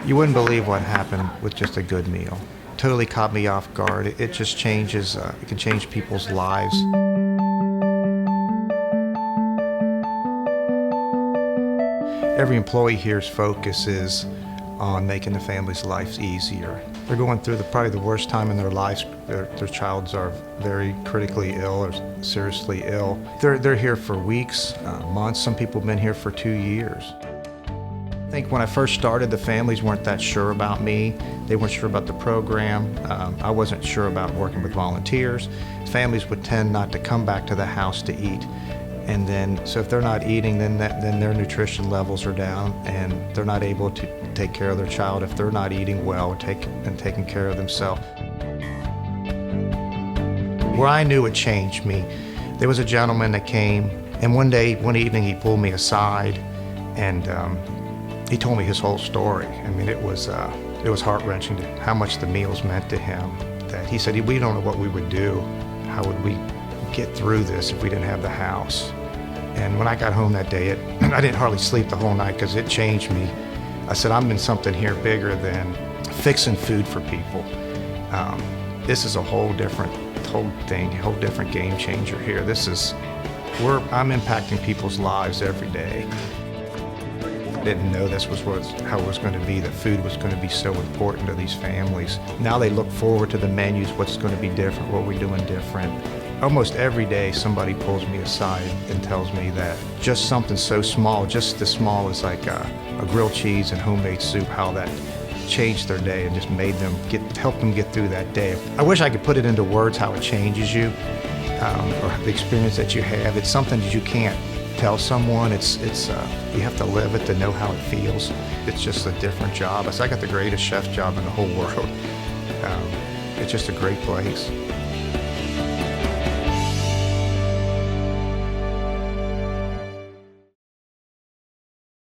You wouldn't believe what happened with just a good meal. Totally caught me off guard. It just changes, it can change people's lives. Every employee here's focus is on making the family's lives easier. They're going through probably the worst time in their lives. Their childs are very critically ill or seriously ill. They're here for weeks, months. Some people have been here for 2 years. I think when I first started, the families weren't that sure about me. They weren't sure about the program. I wasn't sure about working with volunteers. Families would tend not to come back to the house to eat. And then, so if they're not eating, then their nutrition levels are down and they're not able to take care of their child if they're not eating well and taking care of themselves. Where I knew it changed me, there was a gentleman that came, and one evening he pulled me aside and he told me his whole story. I mean, it was heart-wrenching how much the meals meant to him. That he said, we don't know what we would do. How would we get through this if we didn't have the house? And when I got home that day, I didn't hardly sleep the whole night because it changed me. I said, I'm in something here bigger than fixing food for people. This is a whole different game changer here. I'm impacting people's lives every day. I didn't know this was how it was going to be, that food was going to be so important to these families. Now they look forward to the menus, what's going to be different, what we're doing different. Almost every day somebody pulls me aside and tells me that just something so small, just as small as like a grilled cheese and homemade soup, how that changed their day and just helped them get through that day. I wish I could put it into words how it changes you, or the experience that you have. It's something that you can't tell someone. You have to live it to know how it feels. It's just a different job. I got the greatest chef job in the whole world. It's just a great place.